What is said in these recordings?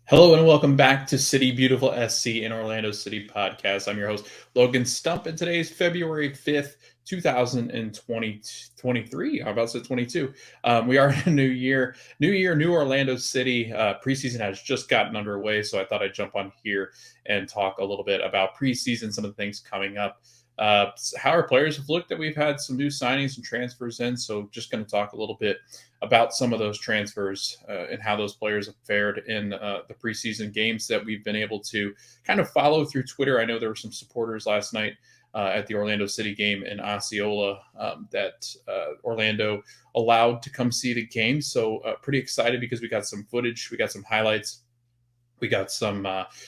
Hello and welcome back to City Beautiful SC in Orlando City podcast. I'm your host, Logan Stump, and today is February 5th, 2023. I'm about to say 22. We are in a new Orlando City. Preseason has just gotten underway, so I thought I'd jump on here and talk a little bit about preseason, some of the things coming up. How our players have looked. That we've had some new signings and transfers in, so just going to talk a little bit about some of those transfers and how those players have fared in the preseason games that we've been able to kind of follow through Twitter. I know there were some supporters last night at the Orlando City game in Osceola that Orlando allowed to come see the game. So pretty excited because we got some footage, we got some highlights. We got some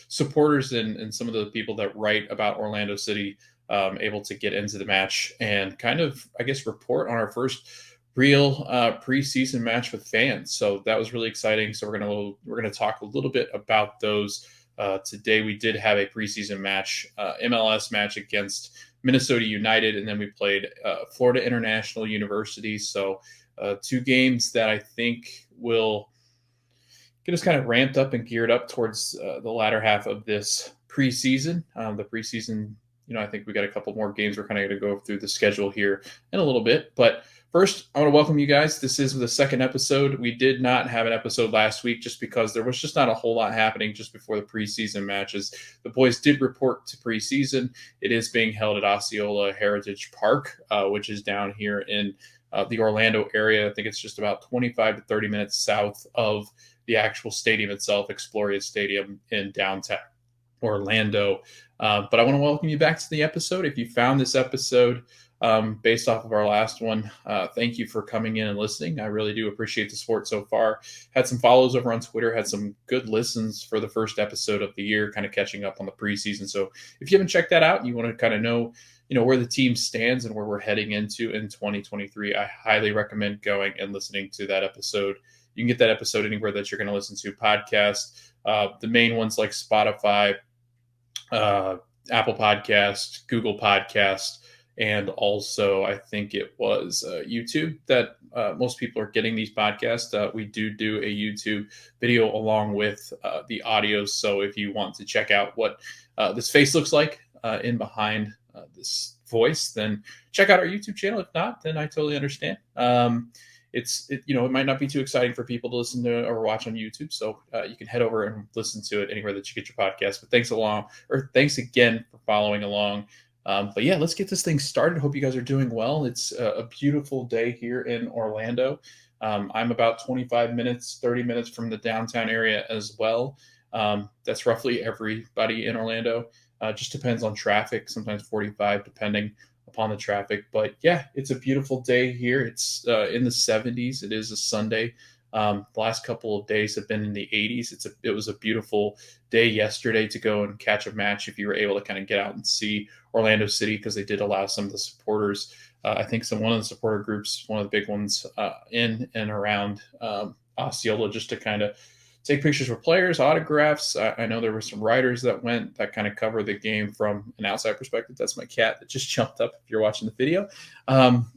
supporters and some of the people that write about Orlando City able to get into the match and kind of, I guess, report on our first real preseason match with fans. So that was really exciting. So we're gonna talk a little bit about those today. We did have a preseason match, MLS match against Minnesota United, and then we played Florida International University. So two games that I think will get us kind of ramped up and geared up towards the latter half of this preseason. The preseason, I think we got a couple more games. We're kind of going to go through the schedule here in a little bit. But first, I want to welcome you guys. This is the second episode. We did not have an episode last week just because there was just not a whole lot happening just before the preseason matches. The boys did report to preseason. It is being held at Osceola Heritage Park, which is down here in the Orlando area. I think it's just about 25 to 30 minutes south of the actual stadium itself, Exploria Stadium in downtown Orlando. But I want to welcome you back to the episode. If you found this episode based off of our last one, thank you for coming in and listening. I really do appreciate the support so far. Had some follows over on Twitter, had some good listens for the first episode of the year, kind of catching up on the preseason. So if you haven't checked that out and you want to kind of know, where the team stands and where we're heading into in 2023, I highly recommend going and listening to that episode. You can get that episode anywhere that you're going to listen to podcasts. The main ones like Spotify, Apple Podcast, Google Podcast, and also I think it was YouTube that most people are getting these podcasts. We do a YouTube video along with the audio. So if you want to check out what this face looks like in behind this voice, then check out our YouTube channel. If not, then I totally understand. It might not be too exciting for people to listen to or watch on YouTube. So you can head over and listen to it anywhere that you get your podcast. But thanks again for following along. But yeah, let's get this thing started. Hope you guys are doing well. It's a beautiful day here in Orlando. I'm about 25 minutes, 30 minutes from the downtown area as well. That's roughly everybody in Orlando. Just depends on traffic, sometimes 45, depending upon the traffic. But yeah, it's a beautiful day here. It's in the 70s. It is a Sunday. The last couple of days have been in the 80s. It was a beautiful day yesterday to go and catch a match if you were able to kind of get out and see Orlando City, because they did allow some of the supporters, I think one of the supporter groups, one of the big ones in and around Osceola, just to kind of take pictures with players, autographs. I know there were some writers that went that kind of cover the game from an outside perspective. That's my cat that just jumped up if you're watching the video.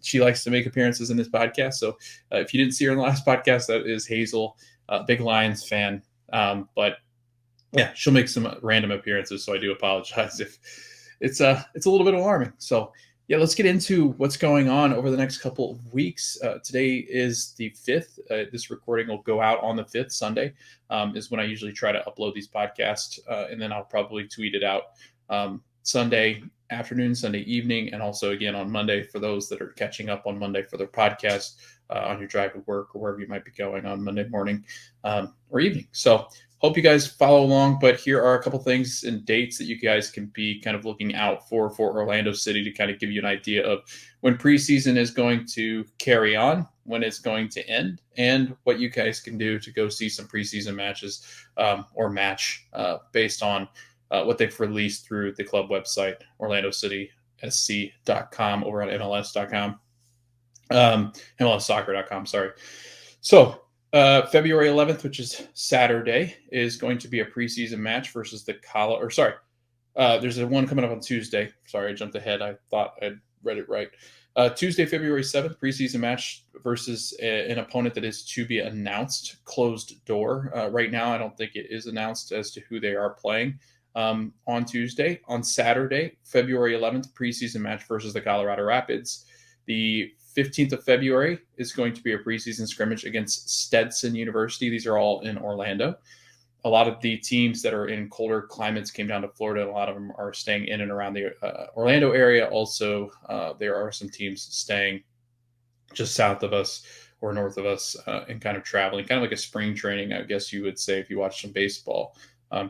She likes to make appearances in this podcast. So if you didn't see her in the last podcast, that is Hazel, big Lions fan. But yeah, she'll make some random appearances. So I do apologize if it's a little bit alarming. So yeah, let's get into what's going on over the next couple of weeks. Today is the 5th. This recording will go out on the 5th, Sunday, is when I usually try to upload these podcasts. And then I'll probably tweet it out Sunday afternoon, Sunday evening, and also again on Monday for those that are catching up on Monday for their podcast on your drive to work or wherever you might be going on Monday morning or evening. So hope you guys follow along, but here are a couple things and dates that you guys can be kind of looking out for Orlando City to kind of give you an idea of when preseason is going to carry on, when it's going to end, and what you guys can do to go see some preseason matches or match based on what they've released through the club website, orlandocitysc.com, over on MLS.com, MLSsoccer.com, sorry. So February 11th, which is Saturday, is going to be a preseason match versus the there's one coming up on Tuesday. Sorry, I jumped ahead. I thought I'd read it right. Tuesday, February 7th, preseason match versus an opponent that is to be announced, closed door. Right now, I don't think it is announced as to who they are playing on Tuesday. On Saturday, February 11th, preseason match versus the Colorado Rapids. The 15th of February is going to be a preseason scrimmage against Stetson University. These are all in Orlando. A lot of the teams that are in colder climates came down to Florida. A lot of them are staying in and around the Orlando area. Also, there are some teams staying just south of us or north of us and kind of traveling, kind of like a spring training, I guess you would say, if you watch some baseball.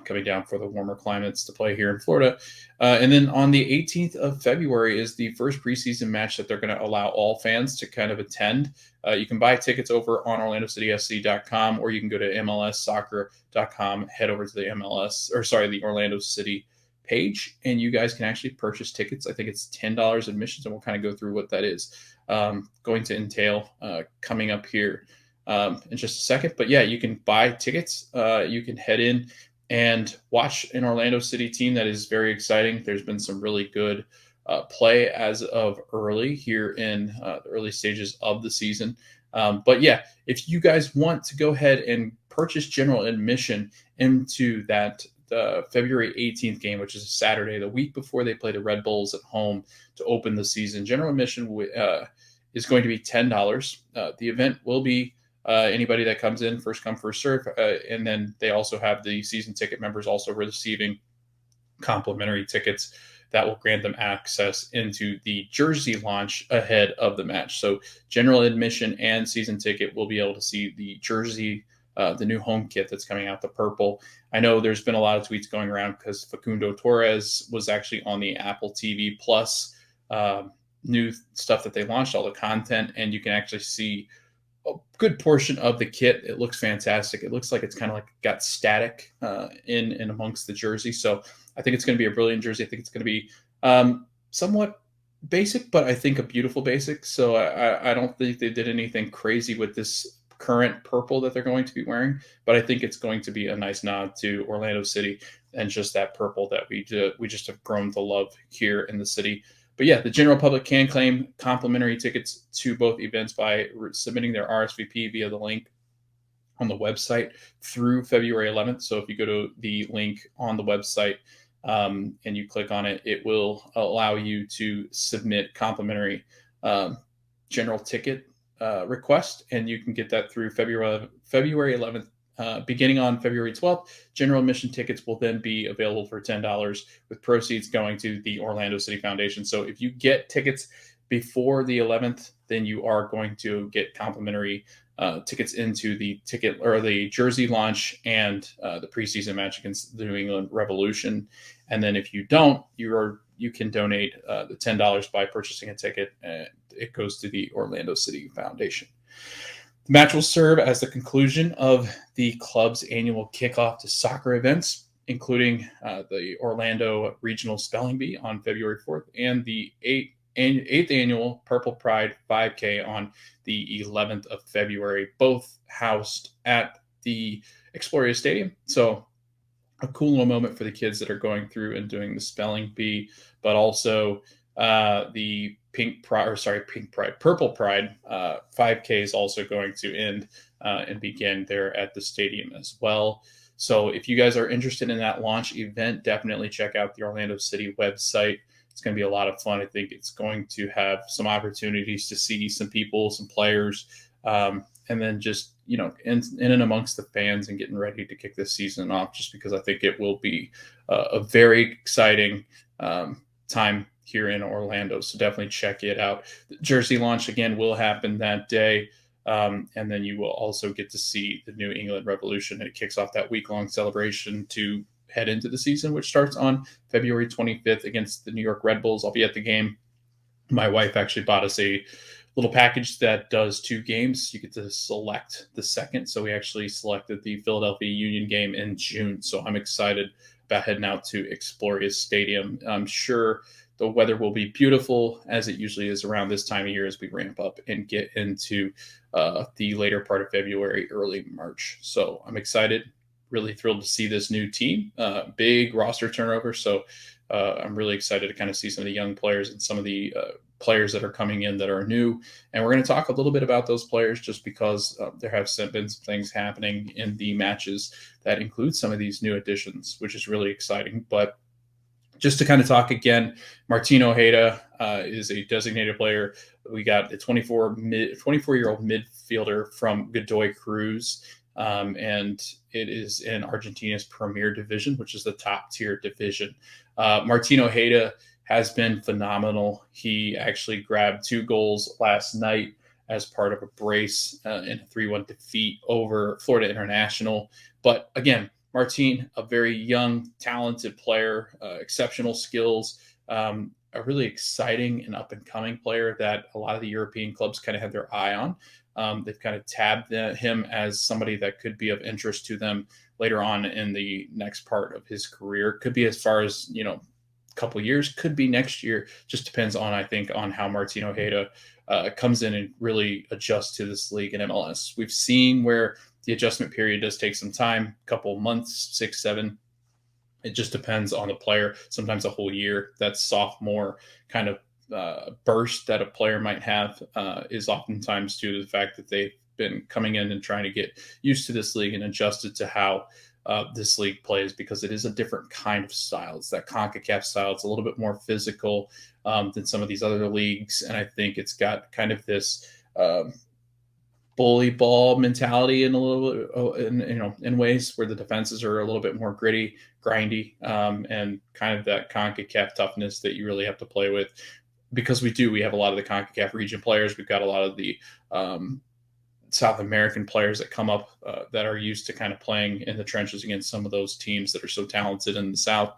Coming down for the warmer climates to play here in Florida. And then on the 18th of February is the first preseason match that they're going to allow all fans to kind of attend. You can buy tickets over on OrlandoCitySC.com, or you can go to MLSsoccer.com, head over to the the Orlando City page, and you guys can actually purchase tickets. I think it's $10 admissions, and we'll kind of go through what that is going to entail coming up here in just a second. But yeah, you can buy tickets. You can head in and watch an Orlando City team that is very exciting. There's been some really good play as of early here in the early stages of the season. But yeah, if you guys want to go ahead and purchase general admission into that the February 18th game, which is a Saturday, the week before they play the Red Bulls at home to open the season, general admission is going to be $10. The event will be anybody that comes in, first come, first serve. And then they also have the season ticket members also receiving complimentary tickets that will grant them access into the jersey launch ahead of the match. So general admission and season ticket will be able to see the jersey, the new home kit that's coming out, the purple. I know there's been a lot of tweets going around because Facundo Torres was actually on the Apple TV Plus new stuff that they launched, all the content, and you can actually see a good portion of the kit. It looks fantastic. It looks like it's kind of like got static in and amongst the jersey. So I think it's going to be a brilliant jersey. I think it's going to be somewhat basic, but I think a beautiful basic. So I don't think they did anything crazy with this current purple that they're going to be wearing, but I think it's going to be a nice nod to Orlando City and just that purple that we just have grown to love here in the city. But yeah, the general public can claim complimentary tickets to both events by submitting their RSVP via the link on the website through February 11th. So if you go to the link on the website and you click on it, it will allow you to submit complimentary general ticket request, and you can get that through February 11th. Beginning on February 12th, general admission tickets will then be available for $10 with proceeds going to the Orlando City Foundation. So if you get tickets before the 11th, then you are going to get complimentary tickets into the ticket or the jersey launch and the preseason match against the New England Revolution. And then if you don't, you can donate the $10 by purchasing a ticket. It goes to the Orlando City Foundation. The match will serve as the conclusion of the club's annual kickoff to soccer events, including the Orlando Regional Spelling Bee on February 4th and the 8th annual Purple Pride 5K on the 11th of February, both housed at the Exploria Stadium. So a cool little moment for the kids that are going through and doing the spelling bee, but also the Purple Pride 5K is also going to end and begin there at the stadium as well. So if you guys are interested in that launch event, definitely check out the Orlando City website. It's going to be a lot of fun. I think it's going to have some opportunities to see some people, some players, and then just, in and amongst the fans and getting ready to kick this season off, just because I think it will be a very exciting time here in Orlando. So definitely check it out. The jersey launch again will happen that day. And then you will also get to see the New England Revolution. It kicks off that week-long celebration to head into the season, which starts on February 25th against the New York Red Bulls. I'll be at the game. My wife actually bought us a little package that does 2 games. You get to select the second. So we actually selected the Philadelphia Union game in June. So I'm excited about heading out to Exploria Stadium. I'm sure the weather will be beautiful, as it usually is around this time of year as we ramp up and get into the later part of February, early March. So I'm excited, really thrilled to see this new team. Big roster turnover. So I'm really excited to kind of see some of the young players and some of the players that are coming in that are new. And we're going to talk a little bit about those players just because there have been some things happening in the matches that include some of these new additions, which is really exciting. But just to kind of talk again, Martin Ojeda is a designated player. We got a 24-year-old midfielder from Godoy Cruz, and it is in Argentina's Premier Division, which is the top tier division. Martin Ojeda has been phenomenal. He actually grabbed 2 goals last night as part of a brace in a 3-1 defeat over Florida International. But again, Martin, a very young, talented player, exceptional skills, a really exciting and up-and-coming player that a lot of the European clubs kind of have their eye on. They've kind of tabbed him as somebody that could be of interest to them later on in the next part of his career. Could be as far as, a couple years, could be next year. Just depends on, I think, on how Martin Ojeda comes in and really adjusts to this league in MLS. We've seen where the adjustment period does take some time, a couple months, 6, 7. It just depends on the player. Sometimes a whole year. That sophomore kind of burst that a player might have is oftentimes due to the fact that they've been coming in and trying to get used to this league and adjusted to how this league plays, because it is a different kind of style. It's that CONCACAF style. It's a little bit more physical than some of these other leagues. And I think it's got kind of this bully ball mentality in a little bit, in ways where the defenses are a little bit more gritty, grindy, and kind of that CONCACAF toughness that you really have to play with, because we have a lot of the CONCACAF region players. We've got a lot of the South American players that come up that are used to kind of playing in the trenches against some of those teams that are so talented in the South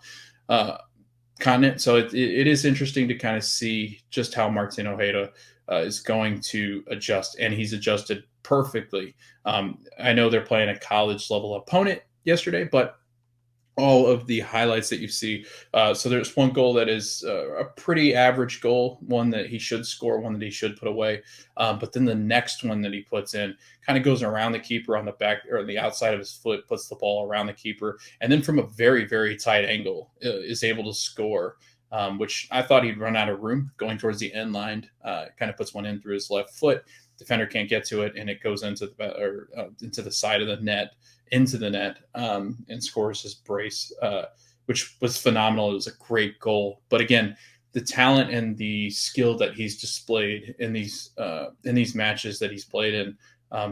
continent. So it is interesting to kind of see just how Martin Ojeda is going to adjust, and he's adjusted perfectly. I know they're playing a college level opponent yesterday, but all of the highlights that you see. So there's one goal that is a pretty average goal, one that he should score, one that he should put away. But then the next one that he puts in kind of goes around the keeper on the back or the outside of his foot, puts the ball around the keeper, and then from a very, very tight angle is able to score. Which I thought he'd run out of room going towards the end line. Kind of puts one in through his left foot. Defender can't get to it, and it goes into the side of the net, into the net, and scores his brace, which was phenomenal. It was a great goal. But again, the talent and the skill that he's displayed in these matches that he's played in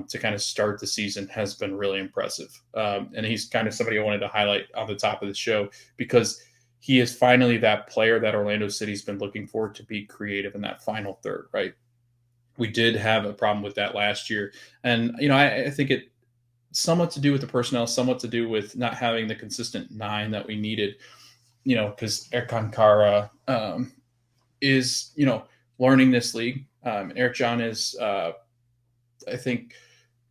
to kind of start the season has been really impressive. And he's kind of somebody I wanted to highlight on the top of the show, because he is finally that player that Orlando City's been looking for, to be creative in that final third, right? We did have a problem with that last year. And, I think it somewhat to do with the personnel, somewhat to do with not having the consistent 9 that we needed, because Erkan Kara is, learning this league. Ercan is, I think,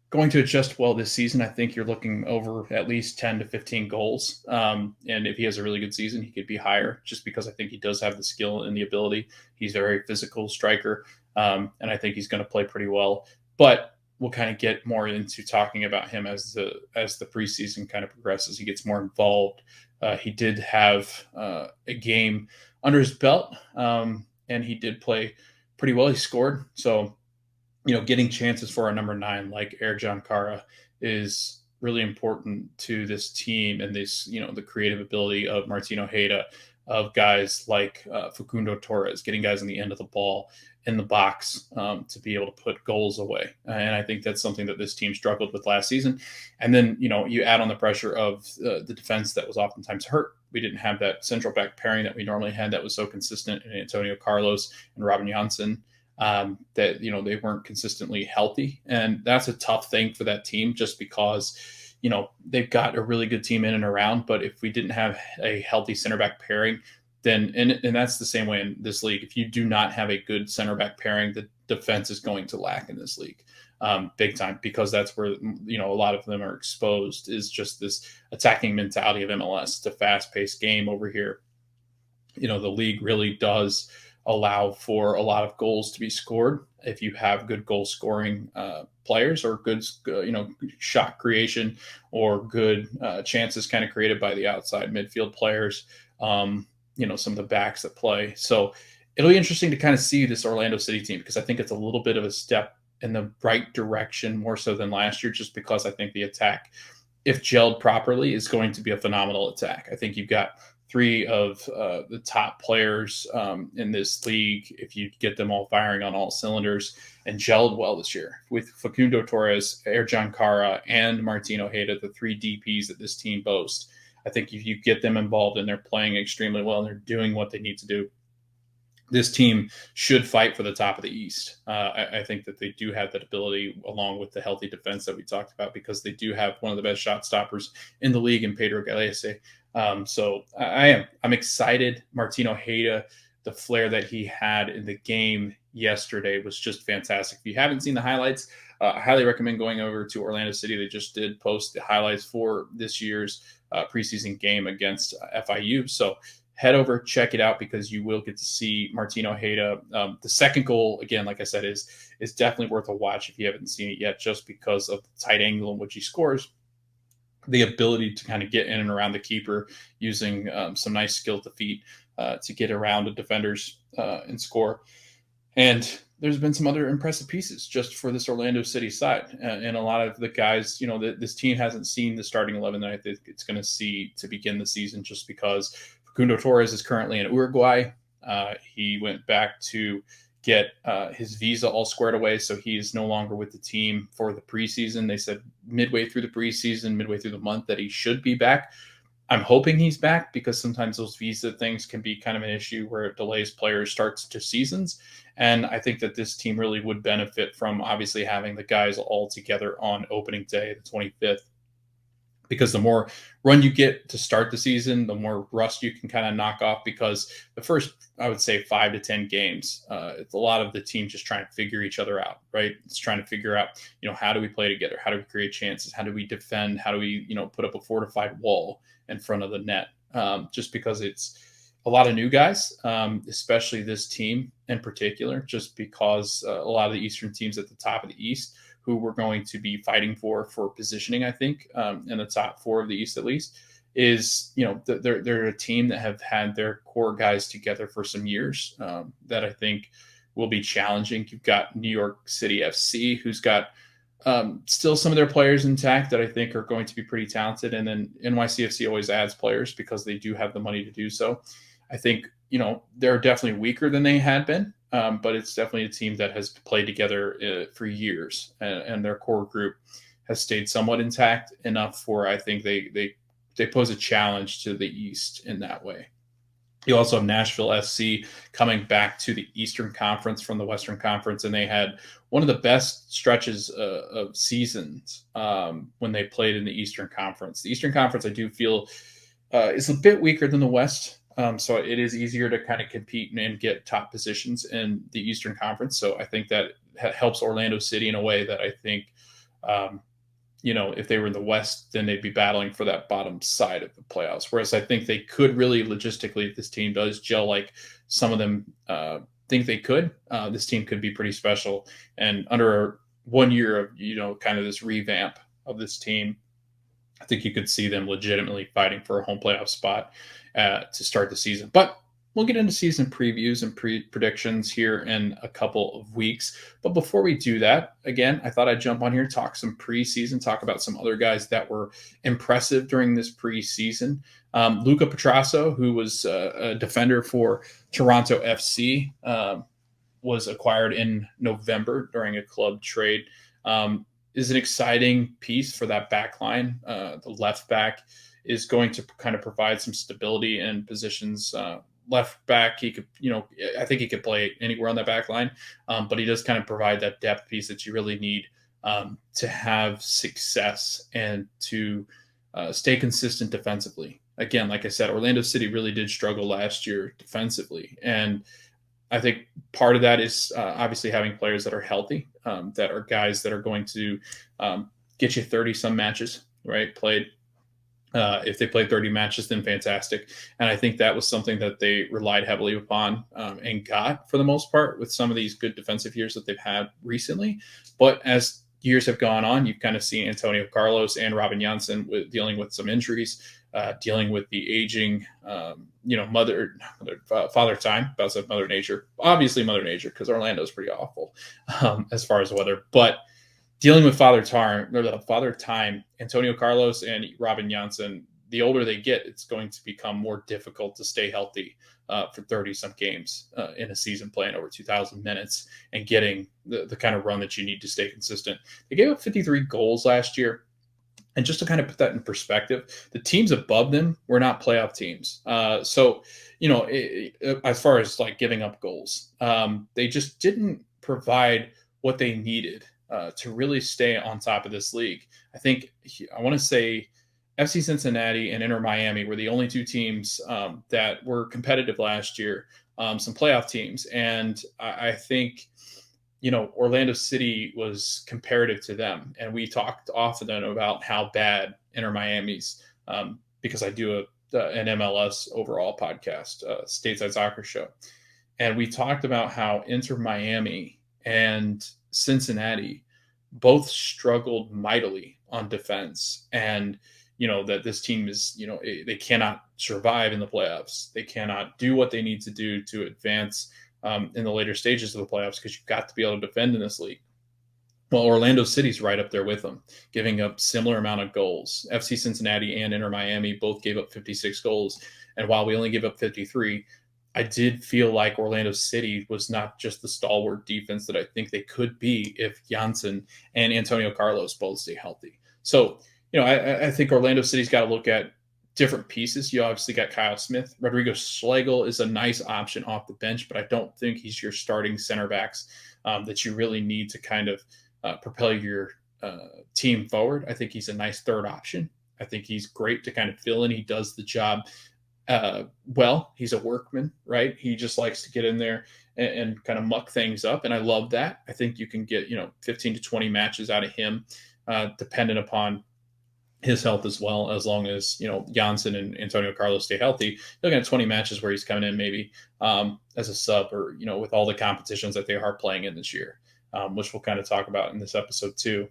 going to adjust well this season. I think you're looking over at least 10 to 15 goals. And if he has a really good season, he could be higher, just because I think he does have the skill and the ability. He's a very physical striker. And I think he's going to play pretty well. But we'll kind of get more into talking about him as the preseason kind of progresses. He gets more involved. He did have a game under his belt, and he did play pretty well. He scored. So, getting chances for our number 9, like Ercan Kara, is really important to this team, and this, the creative ability of Martin Ojeda, of guys like Facundo Torres, getting guys on the end of the ball in the box to be able to put goals away. And I think that's something that this team struggled with last season. And then, you add on the pressure of the defense that was oftentimes hurt. We didn't have that central back pairing that we normally had that was so consistent in Antonio Carlos and Robin Janssen. That they weren't consistently healthy, and that's a tough thing for that team, just because they've got a really good team in and around, but if we didn't have a healthy center back pairing, then and that's the same way in this league. If you do not have a good center back pairing, the defense is going to lack in this league big time, because that's where a lot of them are exposed, is just this attacking mentality of MLS. It's a fast-paced game over here. The league really does allow for a lot of goals to be scored if you have good goal scoring players, or good shot creation, or good chances kind of created by the outside midfield players, some of the backs that play. So it'll be interesting to kind of see this Orlando City team because I think it's a little bit of a step in the right direction more so than last year, just because I think the attack, if gelled properly, is going to be a phenomenal attack. I think you've got three of the top players in this league. If you get them all firing on all cylinders and gelled well this year with Facundo Torres, Ercan Kara, and Martin Ojeda, the three DPs that this team boasts. I think if you get them involved and they're playing extremely well and they're doing what they need to do, this team should fight for the top of the East. I think that they do have that ability, along with the healthy defense that we talked about, because they do have one of the best shot stoppers in the league in Pedro Gallese. So I'm excited. Martin Ojeda, the flair that he had in the game yesterday was just fantastic. If you haven't seen the highlights, I highly recommend going over to Orlando City. They just did post the highlights for this year's preseason game against FIU. So head over, check it out, because you will get to see Martin Ojeda. The second goal, again, like I said, is definitely worth a watch if you haven't seen it yet, just because of the tight angle in which he scores, the ability to kind of get in and around the keeper using some nice skill to feet to get around the defenders and score. And there's been some other impressive pieces just for this Orlando City side. And a lot of the guys, this team hasn't seen the starting 11 that I think it's going to see to begin the season, just because Facundo Torres is currently in Uruguay. He went back to get his visa all squared away, so he is no longer with the team for the preseason. They said midway through the preseason, midway through the month, that he should be back. I'm hoping he's back, because sometimes those visa things can be kind of an issue where it delays players' starts to seasons. And I think that this team really would benefit from obviously having the guys all together on opening day, the 25th. Because the more run you get to start the season, the more rust you can kind of knock off, because the first, I would say, 5 to 10 games, it's a lot of the team just trying to figure each other out, right? It's trying to figure out, how do we play together? How do we create chances? How do we defend? How do we, put up a fortified wall in front of the net? Just because it's a lot of new guys, especially this team in particular, just because a lot of the Eastern teams at the top of the East, who we're going to be fighting for positioning, I think, in the top 4 of the East at least, is, they're a team that have had their core guys together for some years, that I think will be challenging. You've got New York City FC, who's got still some of their players intact that I think are going to be pretty talented. And then NYCFC always adds players because they do have the money to do so. I think, they're definitely weaker than they had been. But it's definitely a team that has played together for years, and their core group has stayed somewhat intact enough for, I think, they pose a challenge to the East in that way. You also have Nashville SC coming back to the Eastern Conference from the Western Conference, and they had one of the best stretches of seasons when they played in the Eastern Conference. The Eastern Conference, I do feel, is a bit weaker than the West. So it is easier to kind of compete and get top positions in the Eastern Conference. So I think that helps Orlando City in a way that I think, if they were in the West, then they'd be battling for that bottom side of the playoffs. Whereas I think they could really logistically, if this team does gel like some of them think they could, this team could be pretty special. And under 1 year of, kind of this revamp of this team, I think you could see them legitimately fighting for a home playoff spot to start the season. But we'll get into season previews and predictions here in a couple of weeks. But before we do that, again, I thought I'd jump on here, talk some preseason, talk about some other guys that were impressive during this preseason. Luca Petrasso, who was a defender for Toronto FC, was acquired in November during a club trade. Is an exciting piece for that back line. The left back is going to kind of provide some stability in positions. Left back, he could, I think he could play anywhere on that back line, but he does kind of provide that depth piece that you really need to have success and to stay consistent defensively. Again, like I said, Orlando City really did struggle last year defensively, and I think part of that is obviously having players that are healthy, that are guys that are going to get you 30-some matches, right, played. If they played 30 matches, then fantastic. And I think that was something that they relied heavily upon and got for the most part with some of these good defensive years that they've had recently. But as years have gone on, you've kind of seen Antonio Carlos and Robin Janssen dealing with some injuries. dealing with the aging, father time. About to say Mother Nature, obviously Mother Nature, because Orlando's pretty awful as far as weather, but dealing with father time, Antonio Carlos and Robin Janssen. The older they get, it's going to become more difficult to stay healthy for 30 some games in a season, playing over 2,000 minutes and getting the kind of run that you need to stay consistent. They gave up 53 goals last year. And just to kind of put that in perspective, the teams above them were not playoff teams. As far as like giving up goals, they just didn't provide what they needed to really stay on top of this league. I want to say FC Cincinnati and Inter Miami were the only two teams that were competitive last year, some playoff teams. And I think, Orlando City was comparative to them. And we talked often about how bad Inter Miami's, because I do an MLS overall podcast, Stateside Soccer Show. And we talked about how Inter Miami and Cincinnati both struggled mightily on defense. And, that this team is, they cannot survive in the playoffs. They cannot do what they need to do to advance in the later stages of the playoffs, because you've got to be able to defend in this league. Well, Orlando City's right up there with them, giving up similar amount of goals. FC Cincinnati and Inter Miami both gave up 56 goals. And while we only gave up 53, I did feel like Orlando City was not just the stalwart defense that I think they could be if Janssen and Antonio Carlos both stay healthy. So, I think Orlando City's got to look at different pieces. You obviously got Kyle Smith. Rodrigo Schlegel is a nice option off the bench, but I don't think he's your starting center backs that you really need to kind of propel your team forward. I think he's a nice third option. I think he's great to kind of fill in. He does the job well. He's a workman, right? He just likes to get in there and kind of muck things up, and I love that. I think you can get 15 to 20 matches out of him, dependent upon his health as well. As long as Janssen and Antonio Carlos stay healthy, you're looking at 20 matches where he's coming in maybe as a sub, or with all the competitions that they are playing in this year, which we'll kind of talk about in this episode too.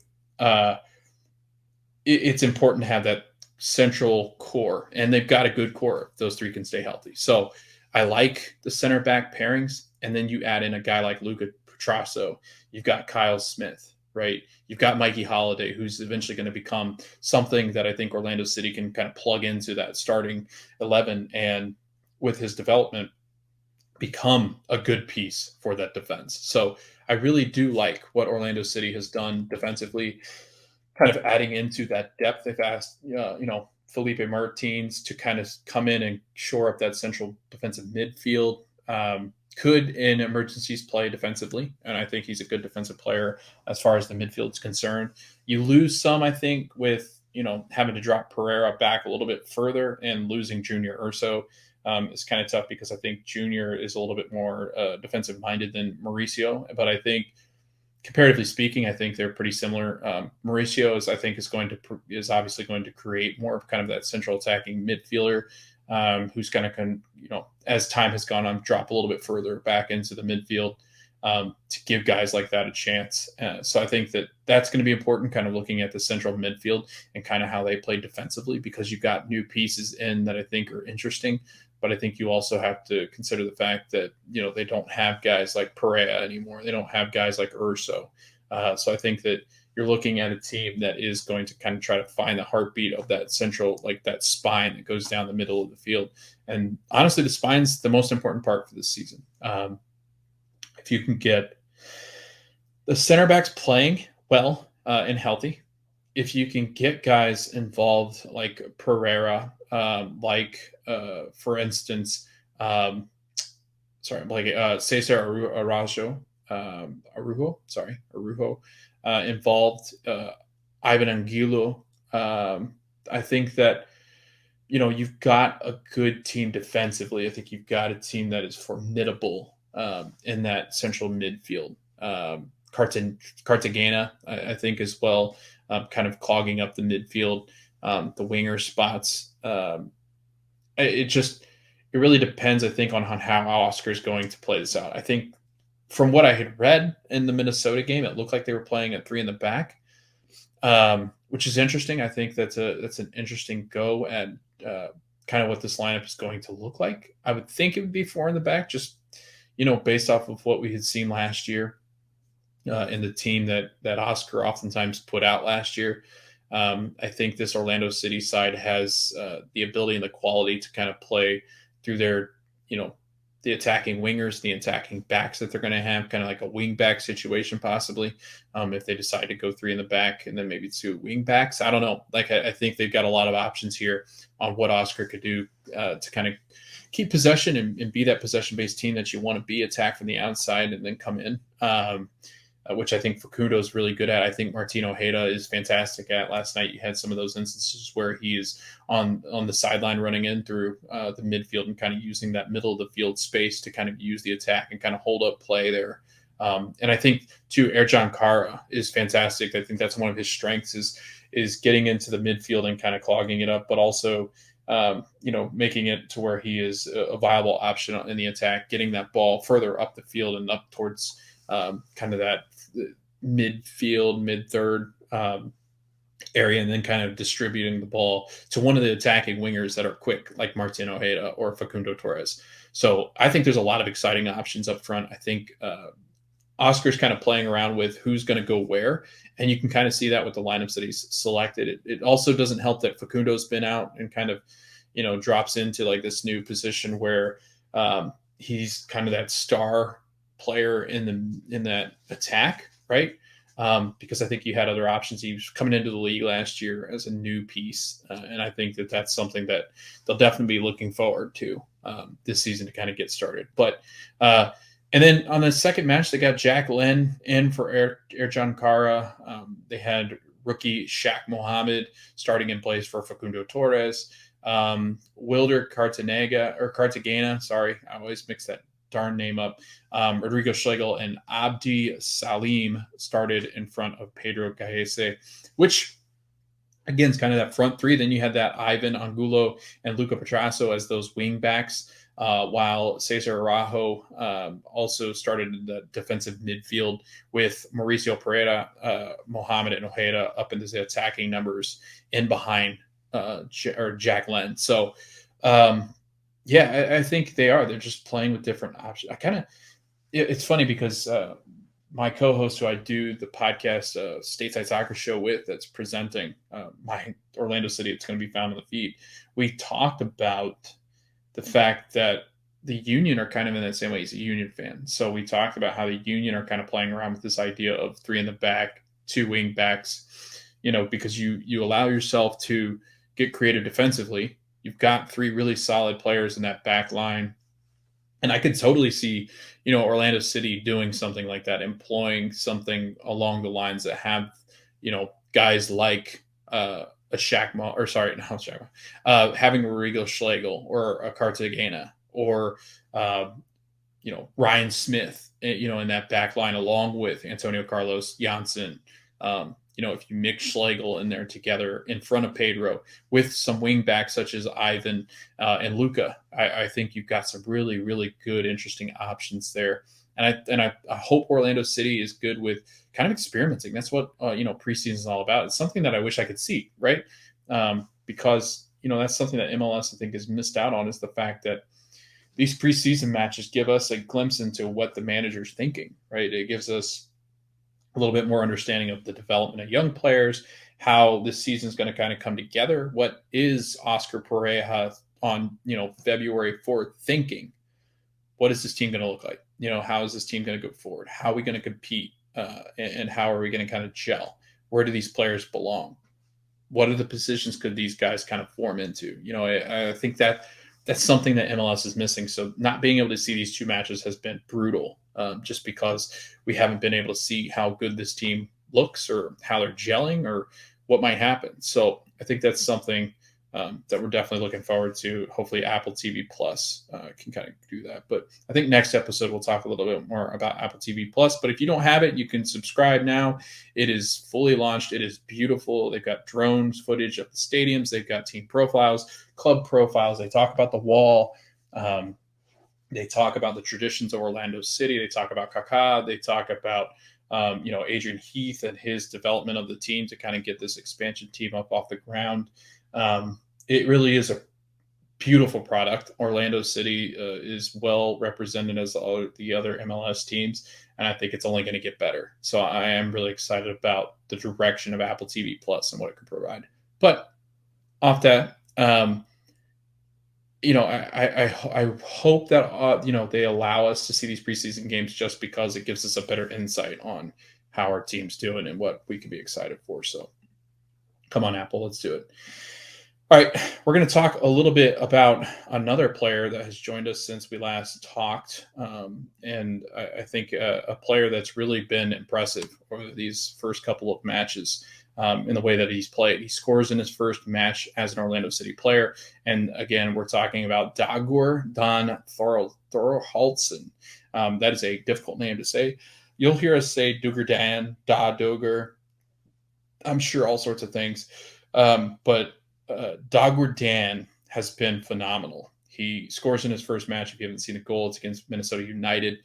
It's important to have that central core, and they've got a good core. Those three can stay healthy. So I like the center back pairings, and then you add in a guy like Luca Petrasso. You've got Kyle Smith, right? You've got Mikey Holiday, who's eventually going to become something that I think Orlando City can kind of plug into that starting 11, and with his development, become a good piece for that defense. So I really do like what Orlando City has done defensively, kind of adding into that depth. They've asked, Felipe Martins to kind of come in and shore up that central defensive midfield. Could in emergencies play defensively, and I think he's a good defensive player as far as the midfield is concerned. You lose some, I think, with having to drop Pereira back a little bit further, and losing Junior Urso is kind of tough, because I think Junior is a little bit more defensive minded than Mauricio. But I think, comparatively speaking, I think they're pretty similar. Mauricio is obviously going to create more of kind of that central attacking midfielder, who's going to, as time has gone on, drop a little bit further back into the midfield to give guys like that a chance. So I think that's going to be important, kind of looking at the central midfield and kind of how they play defensively, because you've got new pieces in that I think are interesting. But I think you also have to consider the fact that, they don't have guys like Pereira anymore. They don't have guys like Urso. So I think that you're looking at a team that is going to kind of try to find the heartbeat of that central, like that spine that goes down the middle of the field. And honestly, the spine's the most important part for this season. If you can get the center backs playing well and healthy, if you can get guys involved like Pereira, for instance, Cesar Araujo, involved, Ivan Angulo. I think that, you've got a good team defensively. I think you've got a team that is formidable in that central midfield. Cartagena, I think, as well, kind of clogging up the midfield, the winger spots. It really depends, I think, on how Oscar's going to play this out. I think from what I had read in the Minnesota game, it looked like they were playing at 3 in the back, which is interesting. I think that's an interesting go at kind of what this lineup is going to look like. I would think it would be 4 in the back, just based off of what we had seen last year in the team that Oscar oftentimes put out last year. I think this Orlando City side has the ability and the quality to kind of play through their, the attacking wingers, the attacking backs that they're going to have, kind of like a wing back situation, possibly, if they decide to go 3 in the back and then maybe 2 wing backs. I don't know. Like, I think they've got a lot of options here on what Oscar could do to kind of keep possession and be that possession-based team that you want to be, attack from the outside and then come in. Which I think Facundo is really good at. I think Martin Ojeda is fantastic at. Last night, you had some of those instances where he is on the sideline running in through the midfield and kind of using that middle of the field space to kind of use the attack and kind of hold up play there. And I think, too, Ercan Kara is fantastic. I think that's one of his strengths is getting into the midfield and kind of clogging it up, but also making it to where he is a viable option in the attack, getting that ball further up the field and up towards kind of that midfield, mid-third area, and then kind of distributing the ball to one of the attacking wingers that are quick, like Martin Ojeda or Facundo Torres. So I think there's a lot of exciting options up front. I think Oscar's kind of playing around with who's going to go where, and you can kind of see that with the lineups that he's selected. It also doesn't help that Facundo's been out and kind of, drops into like this new position where he's kind of that star player in that attack, right? Because I think you had other options. He was coming into the league last year as a new piece, and I think that's something that they'll definitely be looking forward to this season to kind of get started. But and then on the second match, they got Jack Len in for Ercan Kara. They had rookie Shaq Mohammed starting in place for Facundo Torres. Wilder Cartagena, sorry, I always mix that darn name up. Rodrigo Schlegel and Abdi Salim started in front of Pedro Gallese, which again is kind of that front three. Then you had that Ivan Angulo and Luca Petrasso as those wing backs, while Cesar Araujo also started in the defensive midfield with Mauricio Pereira, Mohamed, and Ojeda up into the attacking numbers in behind Jack Len. So I think they're just playing with different options. It's funny because my co-host who I do the podcast Stateside Soccer Show with, that's presenting my Orlando City, it's going to be found on the feed. We talked about the fact that the Union are kind of in that same way. He's a Union fan. So we talked about how the Union are kind of playing around with this idea of 3 in the back, 2 wing backs, because you allow yourself to get creative defensively. You've got 3 really solid players in that back line. And I could totally see, Orlando City doing something like that, employing something along the lines that have, guys like having Rodrigo Schlegel or a Cartagena or, Ryan Smith, in that back line along with Antonio Carlos Janssen. If you mix Schlegel in there together in front of Pedro with some wing backs such as Ivan and Luca, I think you've got some really, really good, interesting options there. And I hope Orlando City is good with kind of experimenting. That's what preseason is all about. It's something that I wish I could see, right? Because that's something that MLS I think has missed out on, is the fact that these preseason matches give us a glimpse into what the manager's thinking, right? It gives us a little bit more understanding of the development of young players, how this season is going to kind of come together. What is Oscar Pareja on, February 4th thinking? What is this team going to look like? How is this team going to go forward? How are we going to compete? And how are we going to kind of gel? Where do these players belong? What are the positions could these guys kind of form into? I think that's something that MLS is missing. So not being able to see these 2 matches has been brutal, just because we haven't been able to see how good this team looks or how they're gelling or what might happen. So I think that's something that we're definitely looking forward to. Hopefully Apple TV Plus can kind of do that. But I think next episode we'll talk a little bit more about Apple TV Plus. But if you don't have it, you can subscribe now. It is fully launched. It is beautiful. They've got drones footage of the stadiums. They've got team profiles, club profiles. They talk about the wall. They talk about the traditions of Orlando City. They talk about Kaká. They talk about Adrian Heath and his development of the team to kind of get this expansion team up off the ground. It really is beautiful product. Orlando City is well represented as all the other MLS teams, and I think it's only going to get better. So I am really excited about the direction of Apple TV Plus and what it can provide. But off that, I hope that they allow us to see these preseason games just because it gives us a better insight on how our team's doing and what we can be excited for. So come on, Apple, let's do it. All right, we're going to talk a little bit about another player that has joined us since we last talked, and I think a player that's really been impressive over these first couple of matches in the way that he's played. He scores in his first match as an Orlando City player, and again, we're talking about Dagur Thórhallsson. That is a difficult name to say. You'll hear us say Dagur, I'm sure all sorts of things, but Dagur has been phenomenal. He scores in his first match. If you haven't seen the goal, it's against Minnesota United.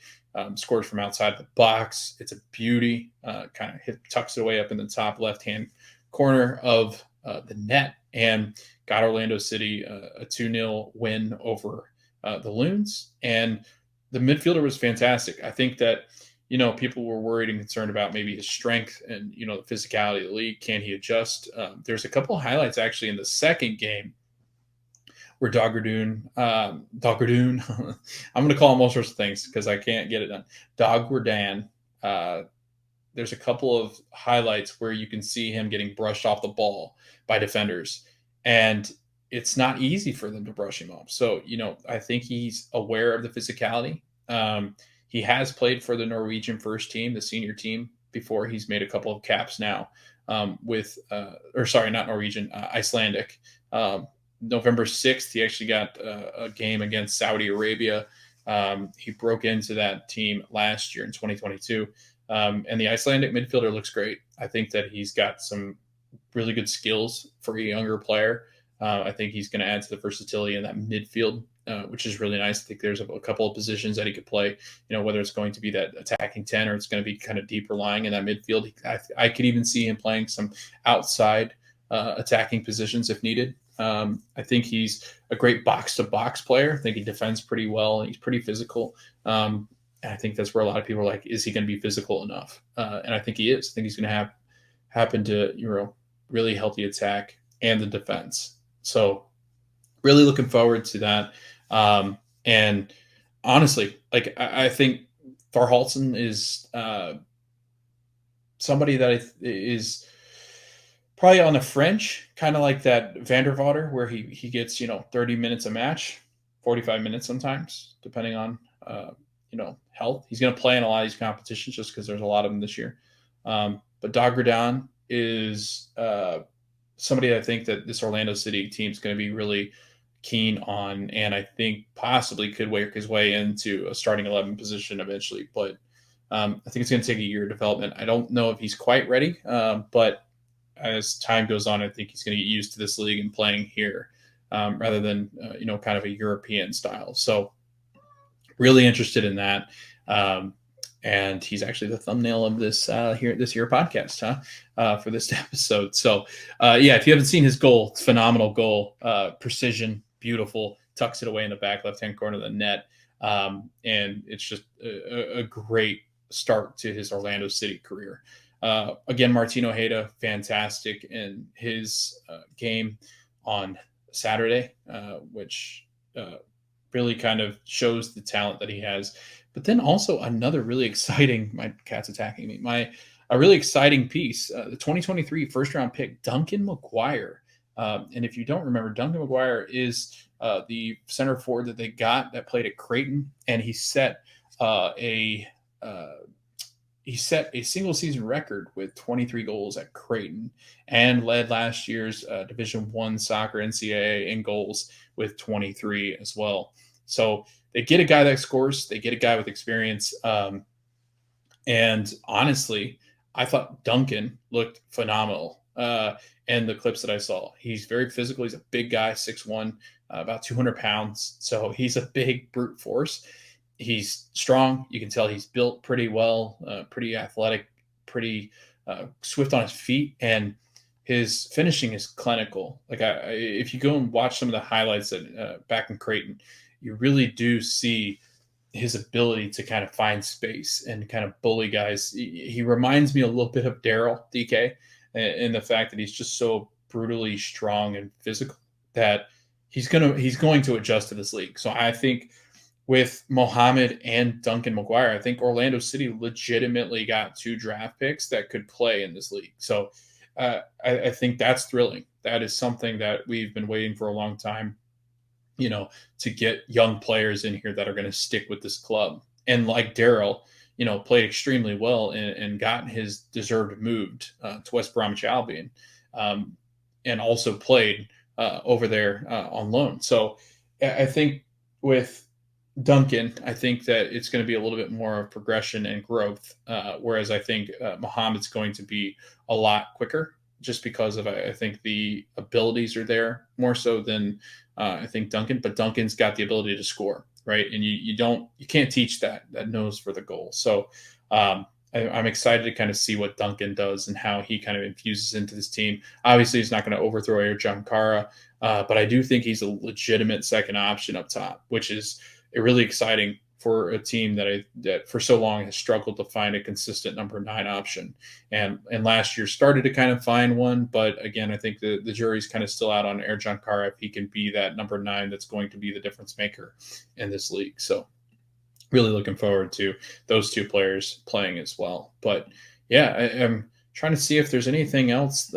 Scores from outside the box. It's a beauty. Kind of tucks it away up in the top left-hand corner of the net and got Orlando City a 2-0 win over the Loons. And the midfielder was fantastic. I think that people were worried and concerned about maybe his strength and, the physicality of the league. Can he adjust? There's a couple of highlights actually in the second game where Dagur, I'm going to call him all sorts of things because I can't get it done. Dagur, there's a couple of highlights where you can see him getting brushed off the ball by defenders. And it's not easy for them to brush him off. So, I think he's aware of the physicality. He has played for the Norwegian first team, the senior team, before. He's made a couple of caps now not Norwegian, Icelandic. November 6th, he actually got a game against Saudi Arabia. He broke into that team last year in 2022. And the Icelandic midfielder looks great. I think that he's got some really good skills for a younger player. I think he's going to add to the versatility in that midfield, which is really nice. I think there's a couple of positions that he could play, whether it's going to be that attacking 10 or it's going to be kind of deeper lying in that midfield. I could even see him playing some outside attacking positions if needed. I think he's a great box-to-box player. I think he defends pretty well, and he's pretty physical. And I think that's where a lot of people are like, is he going to be physical enough? And I think he is. I think he's going to happen to, really help the attack and the defense. So really looking forward to that. And honestly, I think Thórhallsson is somebody that is probably on the French, kind of like that Vandervader, where he gets 30 minutes a match, 45 minutes sometimes, depending on health. He's going to play in a lot of these competitions just because there's a lot of them this year. But Dagur is somebody I think that this Orlando City team is going to be really keen on, and I think possibly could work his way into a starting 11 position eventually. But I think it's going to take a year of development. I don't know if he's quite ready, but as time goes on, I think he's going to get used to this league and playing here rather than, kind of a European style. So really interested in that. And he's actually the thumbnail of this year podcast, for this episode. So, if you haven't seen his goal, it's a phenomenal goal, precision, beautiful, tucks it away in the back left-hand corner of the net. And it's just a great start to his Orlando City career. Again, Martin Ojeda, fantastic in his game on Saturday, which really kind of shows the talent that he has. But then also another really exciting, my cat's attacking me, a really exciting piece, the 2023 first-round pick, Duncan McGuire. And if you don't remember, Duncan McGuire is the center forward that they got that played at Creighton, and he set a single season record with 23 goals at Creighton and led last year's Division I soccer NCAA in goals with 23 as well. So they get a guy that scores, they get a guy with experience. And honestly, I thought Duncan looked phenomenal in the clips that I saw. He's very physical. He's a big guy, 6'1", about 200 pounds. So he's a big brute force. He's strong. You can tell he's built pretty well, pretty athletic, pretty swift on his feet. And his finishing is clinical. Like if you go and watch some of the highlights back in Creighton, you really do see his ability to kind of find space and kind of bully guys. He reminds me a little bit of Daryl DK in the fact that he's just so brutally strong and physical that he's going to adjust to this league. So I think with Mohammed and Duncan McGuire, I think Orlando City legitimately got 2 draft picks that could play in this league. So I think that's thrilling. That is something that we've been waiting for a long time, to get young players in here that are going to stick with this club. And like Daryl, played extremely well and got his deserved moved to West Bromwich Albion, and also played over there on loan. So I think with Duncan, I think that it's going to be a little bit more of progression and growth, whereas I think Muhammad's going to be a lot quicker just because of, I think the abilities are there more so than I think Duncan, but Duncan's got the ability to score, right? And you can't teach that nose for the goal. So I'm excited to kind of see what Duncan does and how he kind of infuses into this team. Obviously, he's not going to overthrow Ercan Kara, but I do think he's a legitimate second option up top, which is really exciting for a team that for so long has struggled to find a consistent number 9 option. And last year started to kind of find one, but again, I think the jury's kind of still out on Ercan Kara if he can be that number 9 that's going to be the difference maker in this league. So really looking forward to those 2 players playing as well. But yeah, I'm trying to see if there's anything else.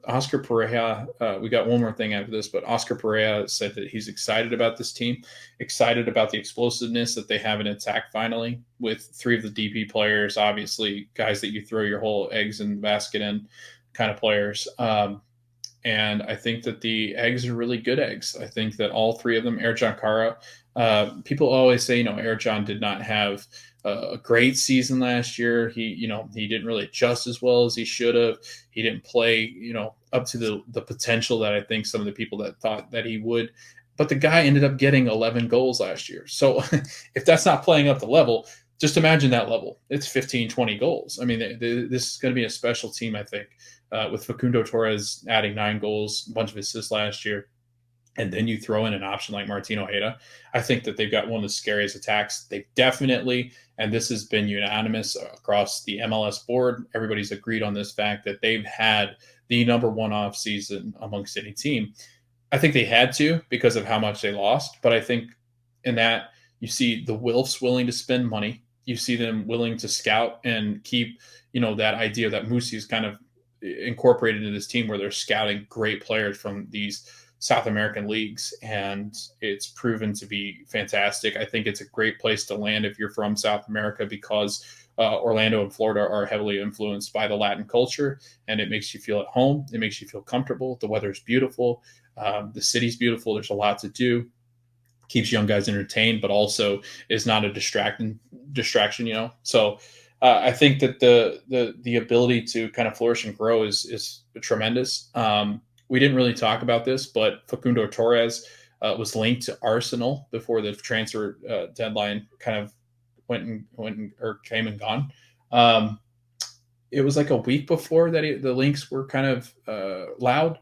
Oscar Pereira, we got one more thing after this, but Oscar Pereira said that he's excited about this team, excited about the explosiveness that they have in attack finally, with 3 of the DP players, obviously guys that you throw your whole eggs in the basket in kind of players. And I think that the eggs are really good eggs. I think that all 3 of them, Ercan Kara, people always say, Ercan did not have a great season last year. He didn't really adjust as well as he should have. He didn't play, up to the potential that I think some of the people that thought that he would. But the guy ended up getting 11 goals last year. So if that's not playing up the level, just imagine that level. It's 15, 20 goals. I mean, this is going to be a special team, I think, with Facundo Torres adding 9 goals, a bunch of assists last year. And then you throw in an option like Martin Ojeda. I think that they've got one of the scariest attacks. They've definitely, and this has been unanimous across the MLS board, everybody's agreed on this fact that they've had the number 1 off season amongst any team. I think they had to because of how much they lost. But I think in that you see the Wilfs willing to spend money. You see them willing to scout and keep, that idea that Musi is kind of incorporated into this team where they're scouting great players from these South American leagues, and it's proven to be fantastic. I think it's a great place to land if you're from South America because Orlando and Florida are heavily influenced by the Latin culture, and it makes you feel at home. It makes you feel comfortable. The weather's beautiful. The city's beautiful. There's a lot to do. Keeps young guys entertained, but also is not a distraction. So I think that the ability to kind of flourish and grow is tremendous. We didn't really talk about this, but Facundo Torres was linked to Arsenal before the transfer deadline kind of came and gone. It was like a week before that the links were kind of loud,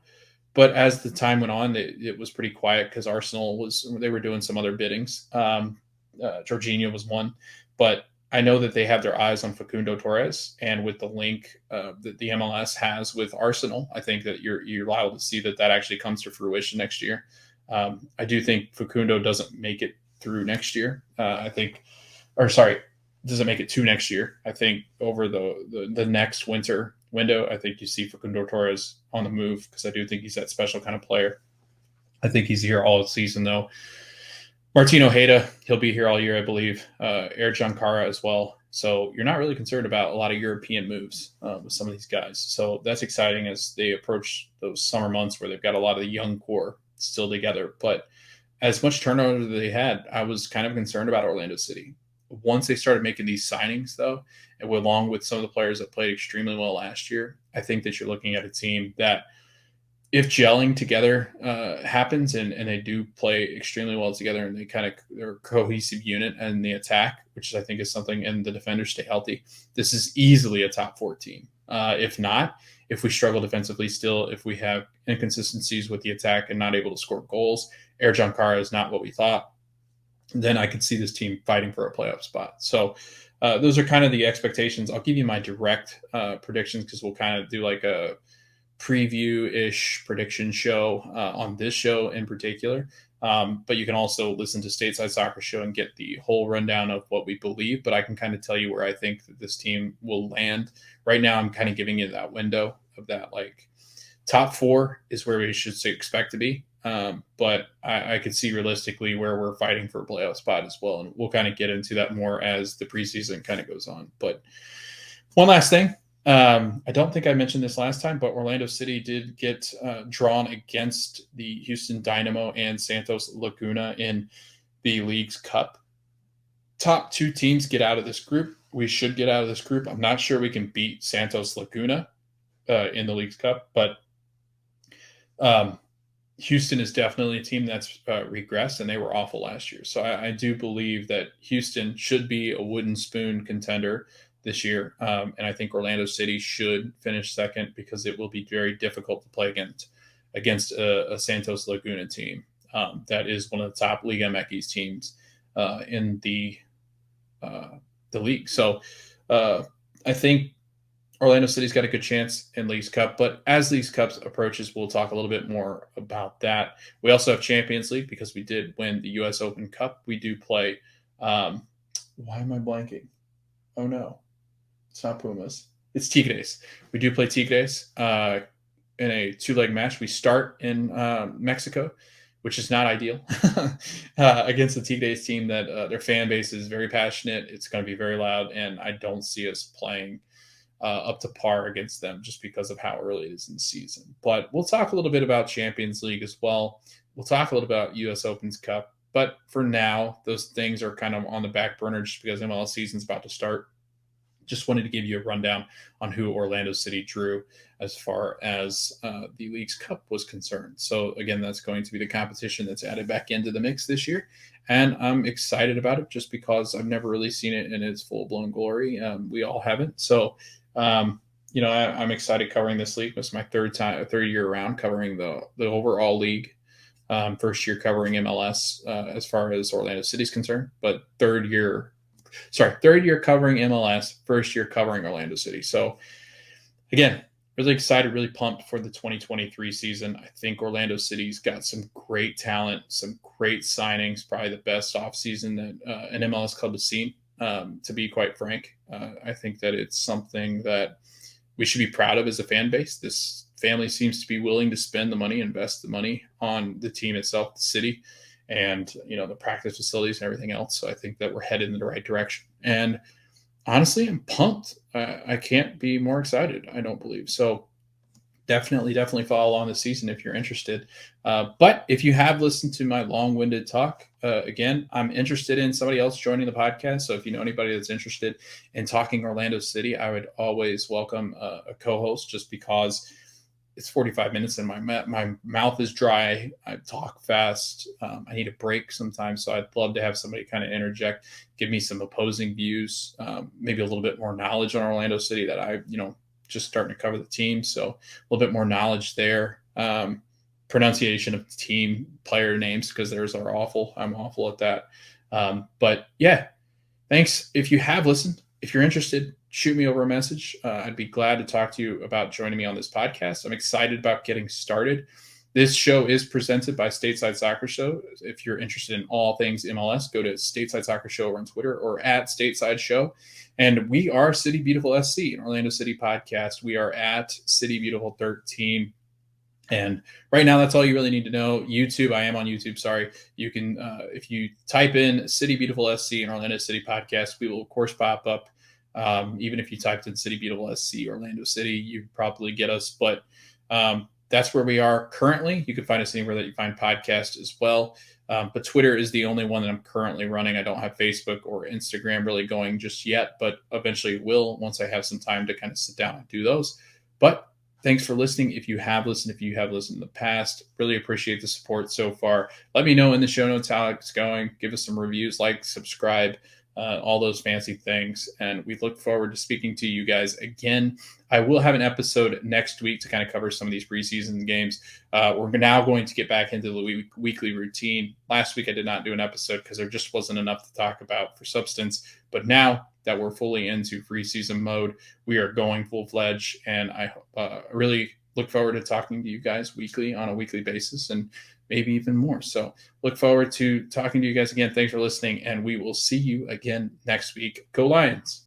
but as the time went on, it was pretty quiet because Arsenal they were doing some other biddings. Jorginho was one, but I know that they have their eyes on Facundo Torres, and with the link that the MLS has with Arsenal, I think that you're liable to see that actually comes to fruition next year. I do think Facundo doesn't make it through next year. Doesn't make it to next year. I think over the next winter window, I think you see Facundo Torres on the move because I do think he's that special kind of player. I think he's here all season though. Martin Ojeda, he'll be here all year, I believe. Ercan Kara as well. So you're not really concerned about a lot of European moves with some of these guys. So that's exciting as they approach those summer months where they've got a lot of the young core still together. But as much turnover as they had, I was kind of concerned about Orlando City. Once they started making these signings, though, and along with some of the players that played extremely well last year, I think that you're looking at a team that, if gelling together happens and they do play extremely well together and they're a cohesive unit and the attack, which I think is something, and the defenders stay healthy, this is easily a top 4 team. If not, if we struggle defensively still, if we have inconsistencies with the attack and not able to score goals, Ercan Kara is not what we thought, then I could see this team fighting for a playoff spot. So those are kind of the expectations. I'll give you my direct predictions because we'll kind of do like a preview-ish prediction show on this show in particular. But you can also listen to Stateside Soccer Show and get the whole rundown of what we believe. But I can kind of tell you where I think that this team will land. Right now, I'm kind of giving you that window of that, like, top 4 is where we should expect to be. But I could see realistically where we're fighting for a playoff spot as well. And we'll kind of get into that more as the preseason kind of goes on. But one last thing. I don't think I mentioned this last time, but Orlando City did get drawn against the Houston Dynamo and Santos Laguna in the League's Cup. Top 2 teams get out of this group. We should get out of this group. I'm not sure we can beat Santos Laguna in the League's Cup, but Houston is definitely a team that's regressed, and they were awful last year. So I do believe that Houston should be a wooden spoon contender this year. And I think Orlando City should finish second because it will be very difficult to play against a Santos Laguna team. That is one of the top Liga MX teams in the league. So I think Orlando City's got a good chance in Leagues Cup, but as Leagues Cup approaches, we'll talk a little bit more about that. We also have Champions League because we did win the U.S. Open Cup. We do play. Why am I blanking? Oh no. It's not Pumas. It's Tigres. We do play Tigres in a 2-leg match. We start in Mexico, which is not ideal, against the Tigres team that their fan base is very passionate. It's going to be very loud, and I don't see us playing up to par against them just because of how early it is in the season. But we'll talk a little bit about Champions League as well. We'll talk a little about U.S. Open's Cup. But for now, those things are kind of on the back burner just because MLS season's about to start. Just wanted to give you a rundown on who Orlando City drew as far as the League's Cup was concerned. So, again, that's going to be the competition that's added back into the mix this year. And I'm excited about it just because I've never really seen it in its full-blown glory. We all haven't. So, I'm excited covering this league. It's my third year around covering the overall league. First year covering MLS as far as Orlando City's concerned, but third year covering MLS, first year covering Orlando City. So again, really excited, really pumped for the 2023 season. I think Orlando City's got some great talent, some great signings, probably the best offseason that an MLS club has seen, to be quite frank. I think that it's something that we should be proud of as a fan base. This family seems to be willing to spend the money, invest the money on the team itself, the city, and the practice facilities and everything else. So I think that we're headed in the right direction. And honestly, I'm pumped. I can't be more excited, I don't believe. So definitely follow along the season if you're interested. But if you have listened to my long-winded talk, again, I'm interested in somebody else joining the podcast. So if you know anybody that's interested in talking Orlando City, I would always welcome a co-host just because it's 45 minutes and my mouth is dry. I talk fast. I need a break sometimes. So I'd love to have somebody kind of interject, give me some opposing views, maybe a little bit more knowledge on Orlando City that I, just starting to cover the team. So a little bit more knowledge there. Pronunciation of team player names because theirs are awful. I'm awful at that. But yeah, thanks. If you have listened, if you're interested, shoot me over a message. I'd be glad to talk to you about joining me on this podcast. I'm excited about getting started. This show is presented by Stateside Soccer Show. If you're interested in all things MLS, go to Stateside Soccer Show on Twitter or at Stateside Show. And we are City Beautiful SC, an Orlando City podcast. We are at City Beautiful 13. And right now, that's all you really need to know. YouTube, I am on YouTube, sorry. You can, if you type in City Beautiful SC and Orlando City podcast, we will, of course, pop up. Even if you typed in City Beautiful SC Orlando City, you'd probably get us. But that's where we are currently. You can find us anywhere that you find podcasts as well. But Twitter is the only one that I'm currently running. I don't have Facebook or Instagram really going just yet, but eventually will once I have some time to kind of sit down and do those. But thanks for listening. If you have listened in the past, really appreciate the support so far. Let me know in the show notes how it's going. Give us some reviews, like, subscribe. all those fancy things. And we look forward to speaking to you guys again. I will have an episode next week to kind of cover some of these preseason games. We're now going to get back into the weekly routine. Last week I did not do an episode because there just wasn't enough to talk about for substance. But now that we're fully into preseason mode, we are going full-fledged, and I really look forward to talking to you guys weekly on a weekly basis, and maybe even more. So look forward to talking to you guys again. Thanks for listening, and we will see you again next week. Go Lions.